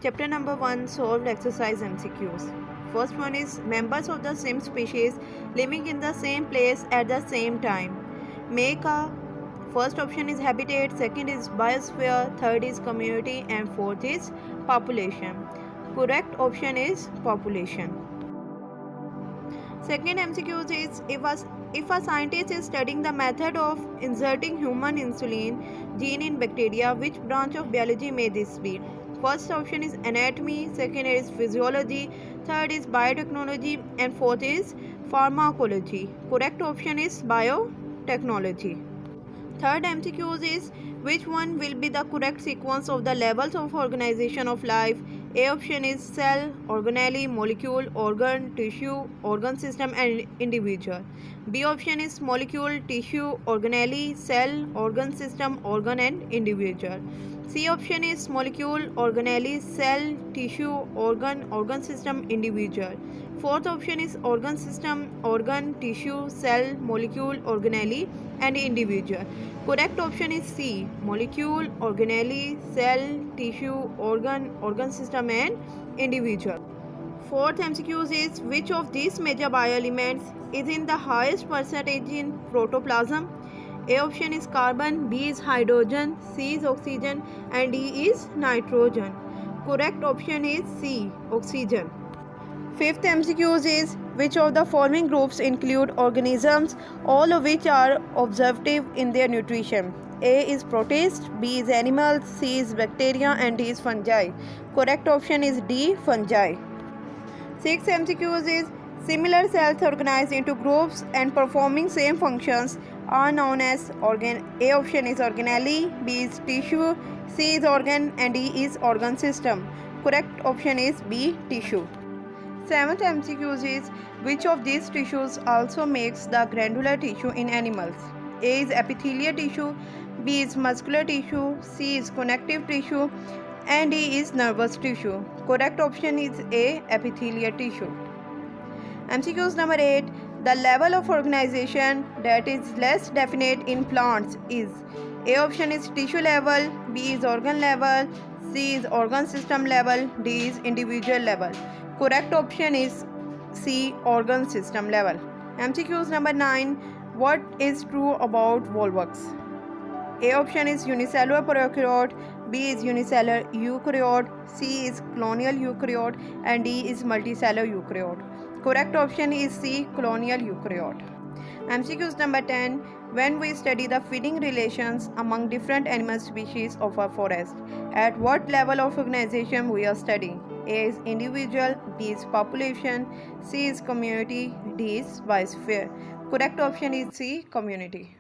Chapter number 1, Solved Exercise MCQs. First one is members of the same species living in the same place at the same time. Make a first option is habitat, second is biosphere, third is community, and fourth is population. Correct option is population. Second MCQ is if a scientist is studying the method of inserting human insulin gene in bacteria, which branch of biology may this be? First option is anatomy, second is physiology, third is biotechnology, and fourth is pharmacology. Correct option is biotechnology. Third MCQ is which one will be the correct sequence of the levels of organization of life? A option is cell, organelle, molecule, organ, tissue, organ system, and individual. B option is molecule, tissue, organelle, cell, organ system, organ, and individual. C option is molecule, organelle, cell, tissue, organ system, individual. Fourth option is organ system, organ, tissue, cell, molecule, organelle, and individual. Correct option is C, molecule, organelle, cell, tissue, organ system, and individual. Fourth MCQ is which of these major bioelements is in the highest percentage in protoplasm? A option is carbon, B is hydrogen, C is oxygen, and D is nitrogen. Correct option is C, oxygen. Fifth MCQ is which of the following groups include organisms, all of which are absorptive in their nutrition? A is Protists, B is animals, C is bacteria, and D is fungi. Correct option is D, fungi. Sixth MCQ is similar cells organized into groups and performing same functions are known as organ. A option is organelle, B is tissue, C is organ, and D is organ system. Correct option is B, tissue. Seventh MCQ is which of these tissues also makes the glandular tissue in animals? A is epithelial tissue, B is muscular tissue, C is connective tissue, and D is nervous tissue. Correct option is A, epithelial tissue. MCQs number 8. The level of organization that is less definite in plants is A option is tissue level, B is organ level, C is organ system level, D is individual level. Correct option is C, organ system level. MCQs number 9. What is true about volvox? A option is unicellular prokaryote, B is unicellular eukaryote, C is colonial eukaryote, and D is multicellular eukaryote. Correct option is C, colonial eukaryote. MCQs number 10. When we study the feeding relations among different animal species of a forest, at what level of organization we are studying? A is individual, B is population, C is community, D is biosphere. Correct option is C, community.